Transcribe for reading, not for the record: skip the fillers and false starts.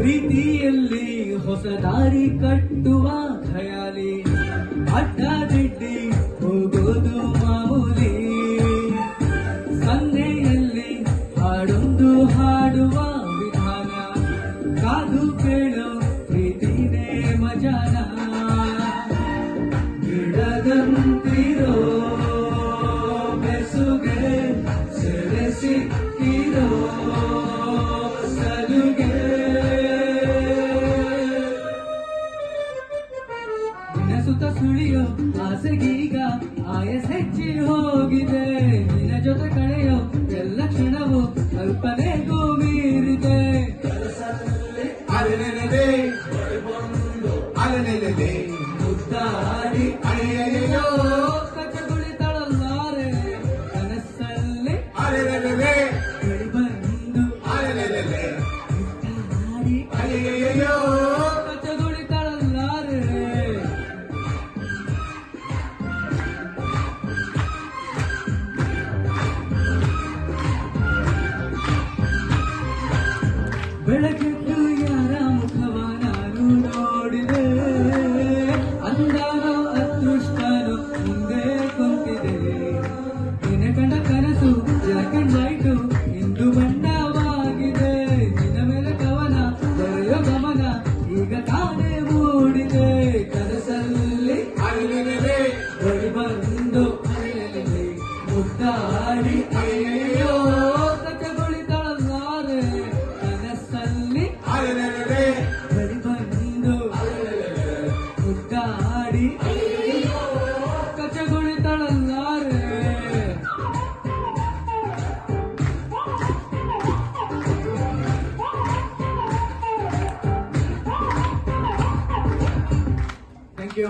ಪ್ರೀತಿಯಲ್ಲಿ ಹೊಸ ದಾರಿ ಕಟ್ಟುವ ಖಯಾಲಿ ಅಡ್ಡದಿಡ್ಡಿ ಹೋಗೋದು ಮಾಮೂಲಿ ಸನ್ನೆಯಲ್ಲಿ ಹಾಡೊಂದು ಹಾಡುವ ವಿಧಾನ ಕಾದು ಕೇಳೋ ಪ್ರೀತಿನೇ ಮಜಾನ ಗಿಡದಂತಿರೋ ಬೆಸುಗೆ ಸೆರೆ ಸಿಕ್ಕಿರೋ ಸಲುಗೆ ಸುತ್ತ ಸುಳಿಯೋ ಆಸೆಗೀಗ ಆಯಸ್ ಹೆಚ್ಚಿ ಹೋಗಿದೆ ನಿನ್ನ ಜೊತೆ ಕಳೆಯೋ ಎಲ್ಲ ಕ್ಷಣವು ಕಲ್ಪನೆಗೂ ಮೀರಿದೆ ಅಲೆನೆಲೆ ಅಲೆನೆಲೆ ಮುದ್ದಾಡಿ ಅಳೆಯೋ ಕಚಗುಳಿತಳಲ್ಲಾರೆ ಕನಸಲ್ಲಿ ಅಲೆನೆಲೆ ಬಂದು ಅಲೆನೆಲೆ ಮುದ್ದಾಡಿ ಅಳೆಯೋ ಕಚಗುಳಿತಳಲ್ಲಾರೆ ಬೆಳಗೆದ್ದು ಯಾರ ಮುಖವ ನಾನು ನೋಡಿದೆ ಅಂದಾನೋ ಅದೃಷ್ಟನೋ ಮುಂದೆ ಕುಂತಿದೆ ನಿನ್ನ ಕಂಡ ಕನಸು ಬ್ಲಾಕ್ ಅಂಡ್ ವೈಟು ಇಂದು ಬಣ್ಣವಾಗಿದೆ ನಿನ್ನ ಮೇಲೆ ಕವನ ಬರೆಯೋ ಗಮನ ಈಗ ತಾನೇ ಮೂಡಿದೆ ಕನಸಲ್ಲಿ ಅಲೆನೆಲೆ ಬಳಿ ಬಂದು ಅಲೆಯಲ್ಲಿ ಮುದ್ದಾಡಿ ಅಯ್ಯೋ ಕಚಗುಳಿತಳಲ್ಲಾರೆ ಕನಸಲ್ಲಿ ಅಲೆನೆಲೆ ಬಳಿ ಬಂದು ಮುದ್ದಾಡಿ ಕಚಗುಳಿತಳಲ್ಲಾರೆ ಥ್ಯಾಂಕ್ ಯು.